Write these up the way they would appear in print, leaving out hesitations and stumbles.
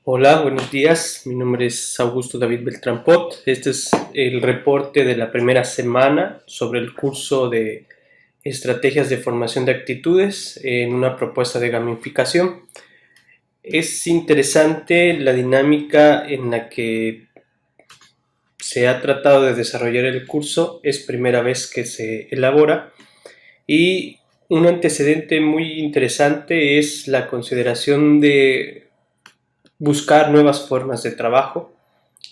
Hola, buenos días. Mi nombre es Augusto David Beltrán Pot. Este es el reporte de la primera semana sobre el curso de Estrategias de Formación de Actitudes en una propuesta de gamificación. Es interesante la dinámica en la que se ha tratado de desarrollar el curso. Es primera vez que se elabora y un antecedente muy interesante es la consideración de buscar nuevas formas de trabajo,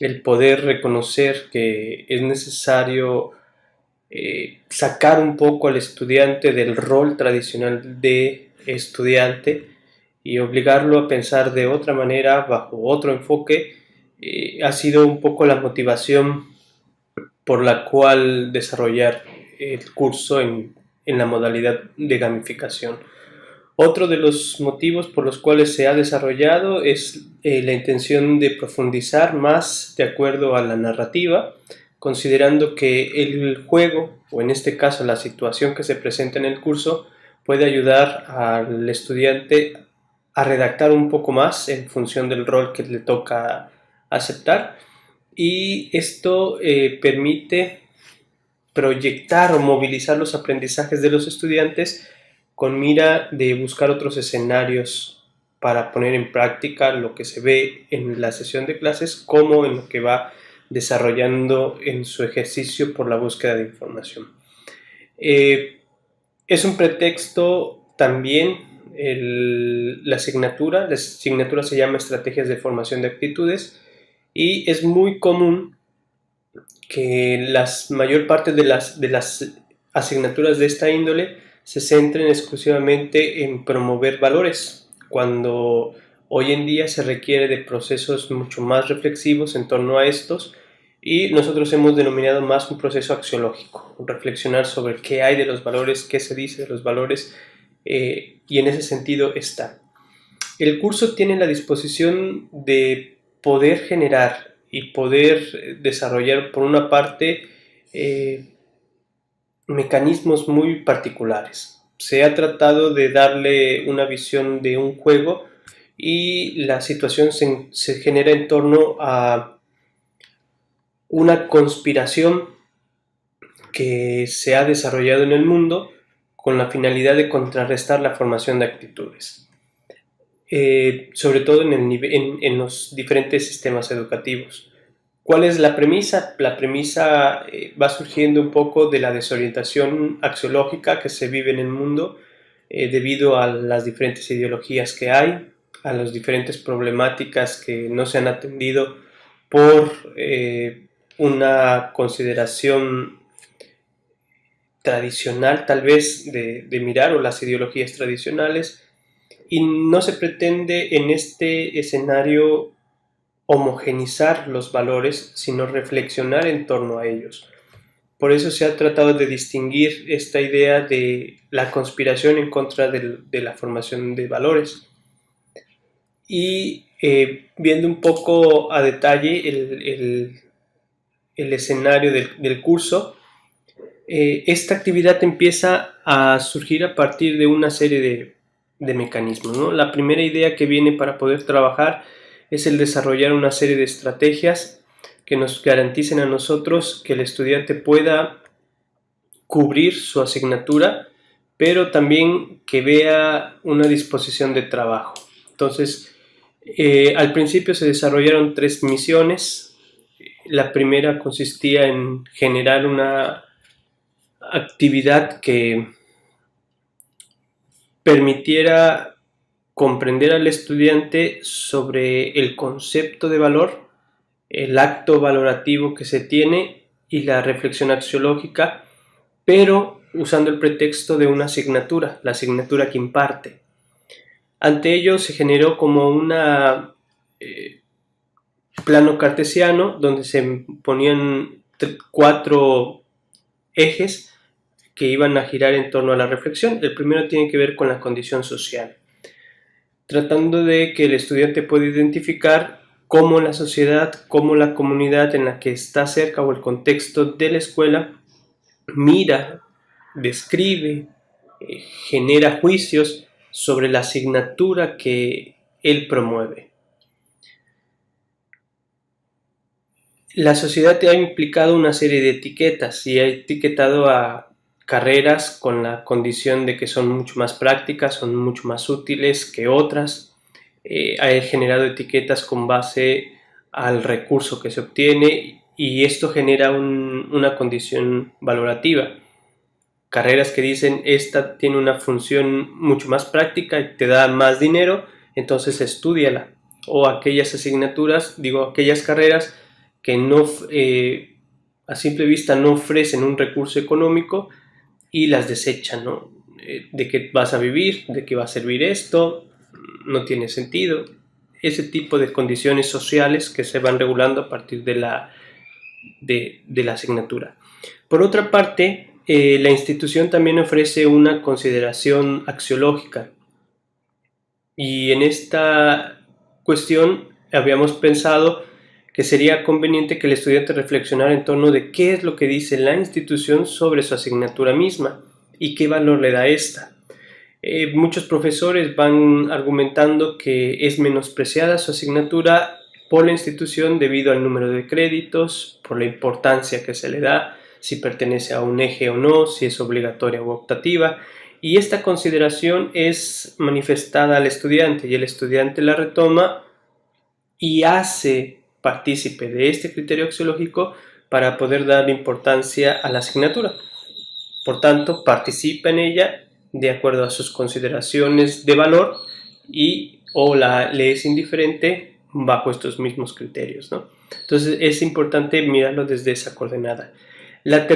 el poder reconocer que es necesario sacar un poco al estudiante del rol tradicional de estudiante y obligarlo a pensar de otra manera, bajo otro enfoque, ha sido un poco la motivación por la cual desarrollar el curso en la modalidad de gamificación. Otro de los motivos por los cuales se ha desarrollado es la intención de profundizar más de acuerdo a la narrativa, considerando que el juego, o en este caso la situación que se presenta en el curso, puede ayudar al estudiante a redactar un poco más en función del rol que le toca aceptar, y esto permite proyectar o movilizar los aprendizajes de los estudiantes con mira de buscar otros escenarios para poner en práctica lo que se ve en la sesión de clases como en lo que va desarrollando en su ejercicio por la búsqueda de información. Es un pretexto también la asignatura se llama Estrategias de Formación de Actitudes y es muy común que la mayor parte de las asignaturas de esta índole se centren exclusivamente en promover valores, cuando hoy en día se requiere de procesos mucho más reflexivos en torno a estos, y nosotros hemos denominado más un proceso axiológico, reflexionar sobre qué hay de los valores, qué se dice de los valores, y en ese sentido está. El curso tiene la disposición de poder generar y poder desarrollar, por una parte, mecanismos muy particulares. Se ha tratado de darle una visión de un juego y la situación se genera en torno a una conspiración que se ha desarrollado en el mundo con la finalidad de contrarrestar la formación de actitudes. Sobre todo en los diferentes sistemas educativos. ¿Cuál es la premisa? La premisa va surgiendo un poco de la desorientación axiológica que se vive en el mundo debido a las diferentes ideologías que hay, a las diferentes problemáticas que no se han atendido por una consideración tradicional tal vez de mirar, o las ideologías tradicionales, y no se pretende en este escenario homogenizar los valores, sino reflexionar en torno a ellos. Por eso se ha tratado de distinguir esta idea de la conspiración en contra de la formación de valores. Y viendo un poco a detalle el escenario del curso, esta actividad empieza a surgir a partir de una serie de mecanismos, ¿no? La primera idea que viene para poder trabajar es el desarrollar una serie de estrategias que nos garanticen a nosotros que el estudiante pueda cubrir su asignatura, pero también que vea una disposición de trabajo. Entonces, al principio se desarrollaron 3 misiones. La primera consistía en generar una actividad que permitiera comprender al estudiante sobre el concepto de valor, el acto valorativo que se tiene y la reflexión axiológica, pero usando el pretexto de una asignatura, la asignatura que imparte. Ante ello se generó como una plano cartesiano donde se ponían 4 ejes que iban a girar en torno a la reflexión. El primero tiene que ver con la condición social, tratando de que el estudiante pueda identificar cómo la sociedad, cómo la comunidad en la que está cerca o el contexto de la escuela mira, describe, genera juicios sobre la asignatura que él promueve. la sociedad te ha implicado una serie de etiquetas y ha etiquetado a carreras con la condición de que son mucho más prácticas, son mucho más útiles que otras. Ha generado etiquetas con base al recurso que se obtiene y esto genera una condición valorativa. Carreras que dicen esta tiene una función mucho más práctica y te da más dinero, entonces estúdiala. O aquellas asignaturas, aquellas carreras que no, a simple vista no ofrecen un recurso económico y las desechan, ¿no? ¿De qué vas a vivir? ¿De qué va a servir esto? No tiene sentido. Ese tipo de condiciones sociales que se van regulando a partir de la asignatura. Por otra parte, la institución también ofrece una consideración axiológica y en esta cuestión habíamos pensado que sería conveniente que el estudiante reflexionara en torno de qué es lo que dice la institución sobre su asignatura misma y qué valor le da esta. Muchos profesores van argumentando que es menospreciada su asignatura por la institución debido al número de créditos, por la importancia que se le da, si pertenece a un eje o no, si es obligatoria o optativa, y esta consideración es manifestada al estudiante y el estudiante la retoma y hace partícipe de este criterio axiológico para poder dar importancia a la asignatura. Por tanto, participa en ella de acuerdo a sus consideraciones de valor y o le es indiferente bajo estos mismos criterios, ¿no? Entonces es importante mirarlo desde esa coordenada. El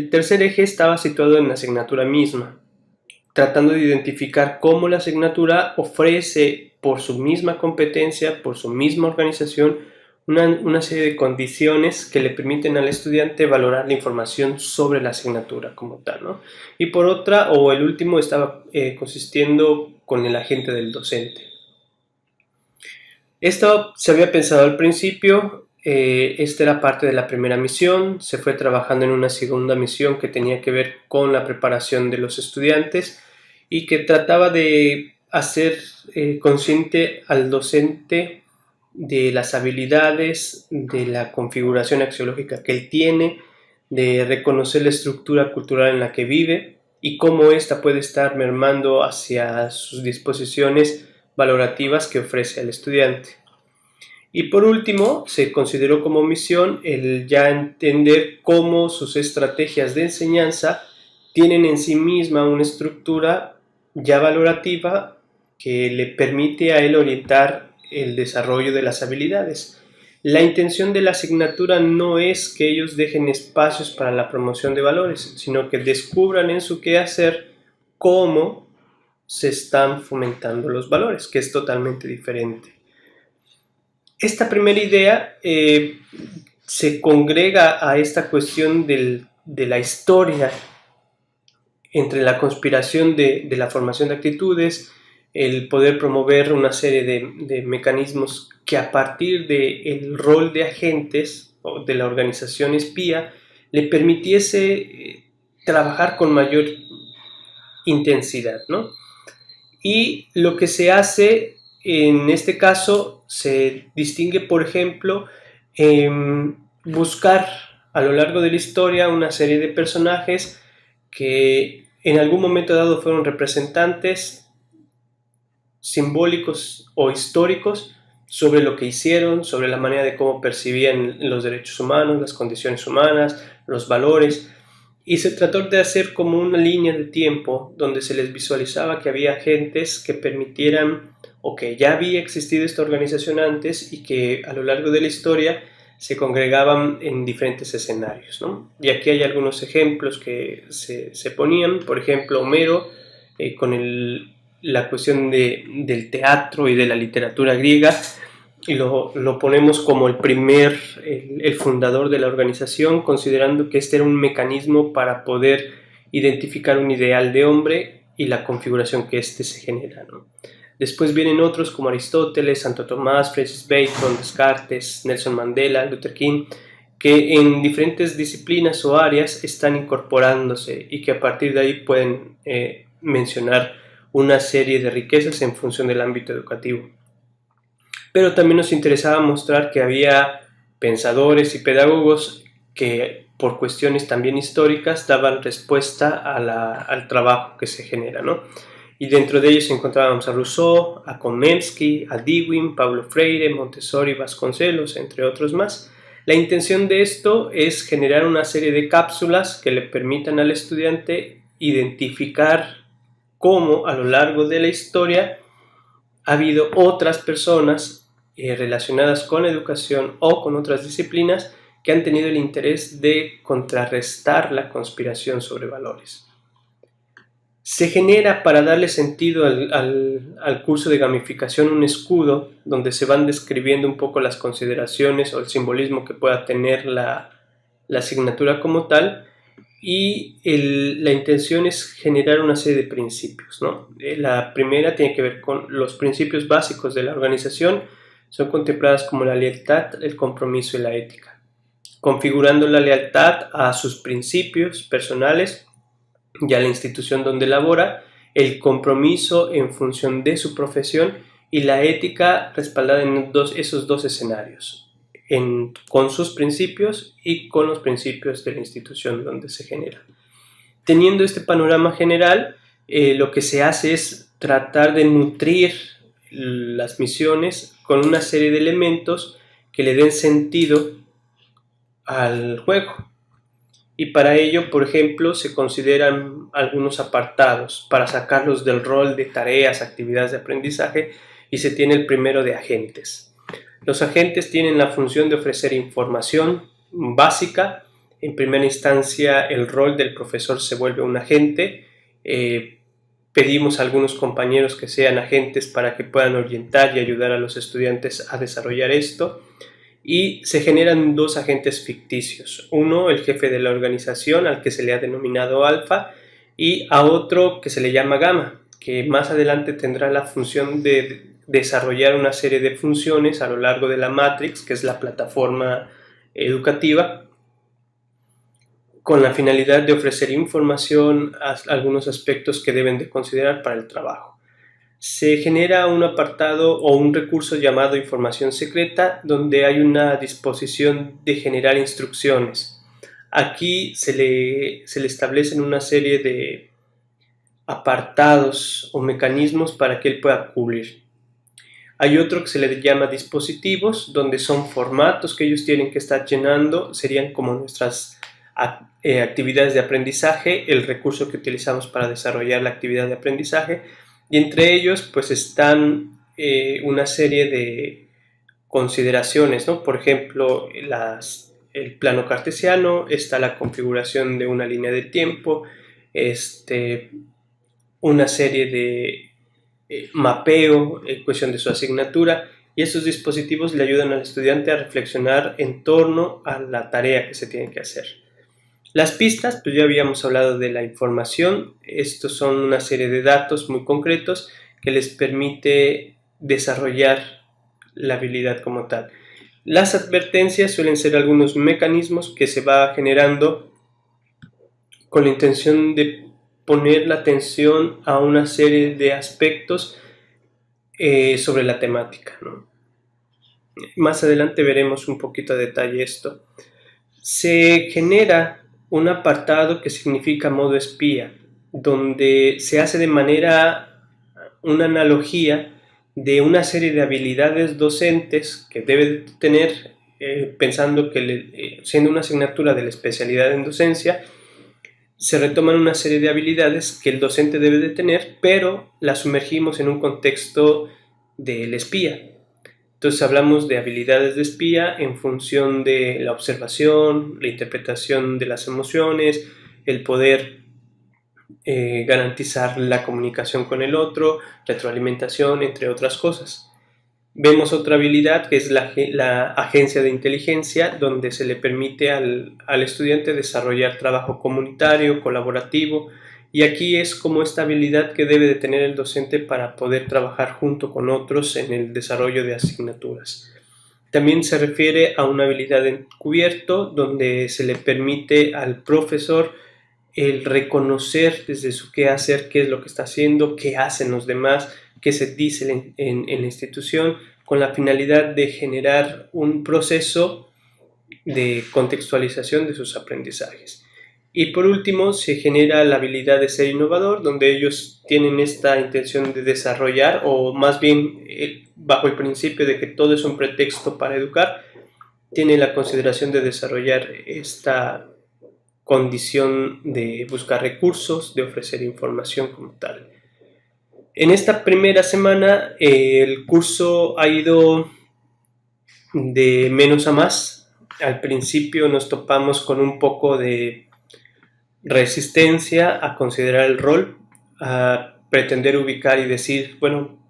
tercer eje estaba situado en la asignatura misma, tratando de identificar cómo la asignatura ofrece por su misma competencia, por su misma organización, una serie de condiciones que le permiten al estudiante valorar la información sobre la asignatura como tal, ¿no? Y por otra, o el último, estaba consistiendo con el agente del docente. Esto se había pensado al principio, esta era parte de la primera misión, se fue trabajando en una segunda misión que tenía que ver con la preparación de los estudiantes y que trataba de hacer consciente al docente de las habilidades, de la configuración axiológica que él tiene, de reconocer la estructura cultural en la que vive y cómo ésta puede estar mermando hacia sus disposiciones valorativas que ofrece al estudiante. Y por último, se consideró como misión el ya entender cómo sus estrategias de enseñanza tienen en sí misma una estructura ya valorativa que le permite a él orientar el desarrollo de las habilidades. La intención de la asignatura no es que ellos dejen espacios para la promoción de valores, sino que descubran en su quehacer cómo se están fomentando los valores, que es totalmente diferente. Esta primera idea se congrega a esta cuestión de la historia entre la conspiración de la formación de actitudes, el poder promover una serie de mecanismos que a partir del rol de agentes o de la organización espía le permitiese trabajar con mayor intensidad, ¿no? Y lo que se hace en este caso se distingue, por ejemplo, en buscar a lo largo de la historia una serie de personajes que en algún momento dado fueron representantes simbólicos o históricos sobre lo que hicieron, sobre la manera de cómo percibían los derechos humanos, las condiciones humanas, los valores, y se trató de hacer como una línea de tiempo donde se les visualizaba que había agentes que permitieran o que ya había existido esta organización antes y que a lo largo de la historia se congregaban en diferentes escenarios, ¿no? Y aquí hay algunos ejemplos que se ponían, por ejemplo, Homero con la cuestión del teatro y de la literatura griega, y lo ponemos como el fundador de la organización, considerando que este era un mecanismo para poder identificar un ideal de hombre y la configuración que éste se genera, ¿no? Después vienen otros como Aristóteles, Santo Tomás, Francis Bacon, Descartes, Nelson Mandela, Luther King, que en diferentes disciplinas o áreas están incorporándose y que a partir de ahí pueden mencionar una serie de riquezas en función del ámbito educativo. Pero también nos interesaba mostrar que había pensadores y pedagogos que por cuestiones también históricas daban respuesta al trabajo que se genera, ¿no? Y dentro de ellos encontrábamos a Rousseau, a Komensky, a Dewey, Paulo Freire, Montessori, Vasconcelos, entre otros más. La intención de esto es generar una serie de cápsulas que le permitan al estudiante identificar cómo a lo largo de la historia ha habido otras personas relacionadas con la educación o con otras disciplinas que han tenido el interés de contrarrestar la conspiración sobre valores. Se genera, para darle sentido al curso de gamificación, un escudo donde se van describiendo un poco las consideraciones o el simbolismo que pueda tener la asignatura como tal, y la intención es generar una serie de principios, ¿no? La primera tiene que ver con los principios básicos de la organización, son contempladas como la lealtad, el compromiso y la ética, configurando la lealtad a sus principios personales y a la institución donde labora, el compromiso en función de su profesión y la ética respaldada en esos dos escenarios, con sus principios y con los principios de la institución donde se genera. Teniendo este panorama general, lo que se hace es tratar de nutrir las misiones con una serie de elementos que le den sentido al juego. Y para ello, por ejemplo, se consideran algunos apartados para sacarlos del rol de tareas, actividades de aprendizaje, y se tiene el primero de agentes. Los agentes tienen la función de ofrecer información básica. En primera instancia, el rol del profesor se vuelve un agente. Pedimos a algunos compañeros que sean agentes para que puedan orientar y ayudar a los estudiantes a desarrollar esto. Y se generan dos agentes ficticios. Uno, el jefe de la organización, al que se le ha denominado alfa, y a otro que se le llama gamma, que más adelante tendrá la función de desarrollar una serie de funciones a lo largo de la Matrix, que es la plataforma educativa, con la finalidad de ofrecer información a algunos aspectos que deben de considerar para el trabajo. Se genera un apartado o un recurso llamado información secreta, donde hay una disposición de generar instrucciones. Aquí se le establecen una serie de apartados o mecanismos para que él pueda cubrir. Hay otro que se le llama dispositivos, donde son formatos que ellos tienen que estar llenando, serían como nuestras actividades de aprendizaje, el recurso que utilizamos para desarrollar la actividad de aprendizaje. Y entre ellos pues están una serie de consideraciones, ¿no? Por ejemplo, el plano cartesiano, está la configuración de una línea de tiempo, una serie de mapeo, cuestión de su asignatura, y esos dispositivos le ayudan al estudiante a reflexionar en torno a la tarea que se tiene que hacer. Las pistas, pues ya habíamos hablado de la información. Estos son una serie de datos muy concretos que les permite desarrollar la habilidad como tal. Las advertencias suelen ser algunos mecanismos que se va generando con la intención de poner la atención a una serie de aspectos sobre la temática, ¿no? Más adelante veremos un poquito a detalle esto. Se genera un apartado que significa modo espía, donde se hace de manera una analogía de una serie de habilidades docentes que debe tener, pensando que siendo una asignatura de la especialidad en docencia, se retoman una serie de habilidades que el docente debe de tener, pero las sumergimos en un contexto del espía. Entonces hablamos de habilidades de espía en función de la observación, la interpretación de las emociones, el poder garantizar la comunicación con el otro, retroalimentación, entre otras cosas. Vemos otra habilidad que es la agencia de inteligencia, donde se le permite al estudiante desarrollar trabajo comunitario, colaborativo, y aquí es como esta habilidad que debe de tener el docente para poder trabajar junto con otros en el desarrollo de asignaturas. También se refiere a una habilidad encubierto, donde se le permite al profesor el reconocer desde su quehacer qué es lo que está haciendo, qué hacen los demás, qué se dice en la institución, con la finalidad de generar un proceso de contextualización de sus aprendizajes. Y por último, se genera la habilidad de ser innovador, donde ellos tienen esta intención de desarrollar, o más bien bajo el principio de que todo es un pretexto para educar, tienen la consideración de desarrollar esta condición de buscar recursos, de ofrecer información como tal. En esta primera semana el curso ha ido de menos a más. Al principio nos topamos con un poco de resistencia a considerar el rol, a pretender ubicar y decir, bueno,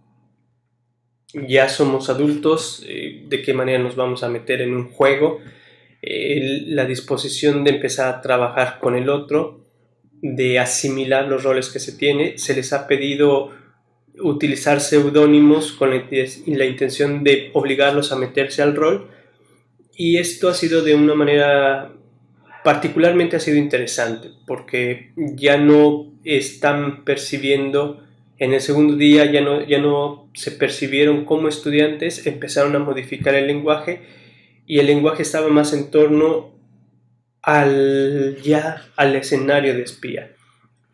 ya somos adultos, ¿de qué manera nos vamos a meter en un juego? La disposición de empezar a trabajar con el otro, de asimilar los roles que se tiene. Se les ha pedido utilizar seudónimos con la intención de obligarlos a meterse al rol, y esto ha sido de una manera particularmente ha sido interesante, porque ya no están percibiendo, en el segundo día ya no se percibieron como estudiantes, empezaron a modificar el lenguaje, y el lenguaje estaba más en torno al escenario de espía.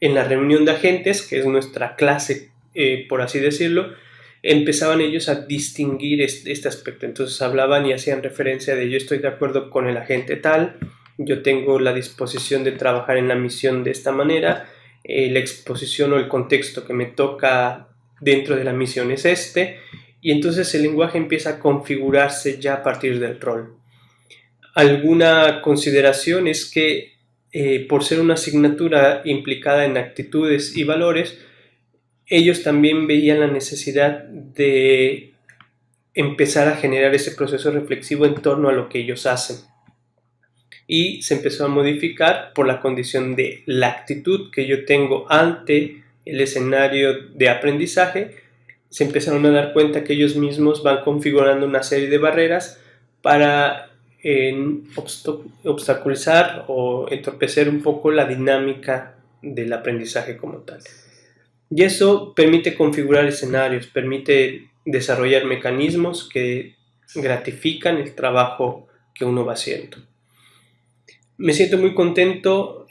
En la reunión de agentes, que es nuestra clase, por así decirlo, empezaban ellos a distinguir este aspecto. Entonces hablaban y hacían referencia de: yo estoy de acuerdo con el agente tal, yo tengo la disposición de trabajar en la misión de esta manera, la exposición o el contexto que me toca dentro de la misión es este, y entonces el lenguaje empieza a configurarse ya a partir del rol. Alguna consideración es que por ser una asignatura implicada en actitudes y valores, ellos también veían la necesidad de empezar a generar ese proceso reflexivo en torno a lo que ellos hacen. Y se empezó a modificar por la condición de la actitud que yo tengo ante el escenario de aprendizaje. Se empezaron a dar cuenta que ellos mismos van configurando una serie de barreras para obstaculizar o entorpecer un poco la dinámica del aprendizaje como tal. Y eso permite configurar escenarios, permite desarrollar mecanismos que gratifican el trabajo que uno va haciendo. Me siento muy contento,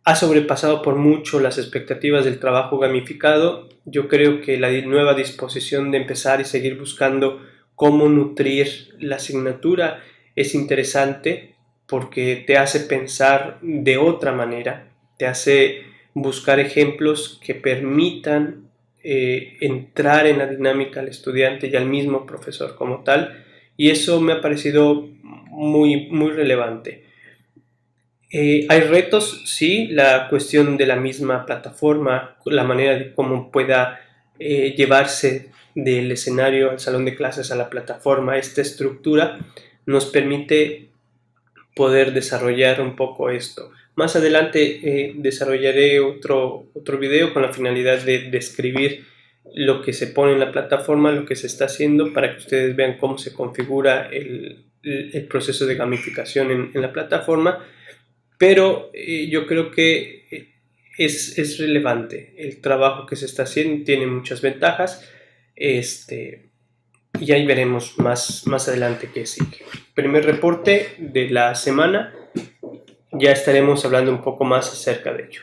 ha sobrepasado por mucho las expectativas del trabajo gamificado. Yo creo que la nueva disposición de empezar y seguir buscando cómo nutrir la asignatura es interesante, porque te hace pensar de otra manera, te hace buscar ejemplos que permitan entrar en la dinámica al estudiante y al mismo profesor como tal, y eso me ha parecido muy, muy relevante. Hay retos, sí, la cuestión de la misma plataforma, la manera de cómo pueda llevarse del escenario al salón de clases a la plataforma. Esta estructura nos permite poder desarrollar un poco esto. Más adelante desarrollaré otro video con la finalidad de describir lo que se pone en la plataforma, lo que se está haciendo, para que ustedes vean cómo se configura el proceso de gamificación en la plataforma. Pero yo creo que es relevante el trabajo que se está haciendo, tiene muchas ventajas, y ahí veremos más adelante qué sigue. Primer reporte de la semana, ya estaremos hablando un poco más acerca de ello.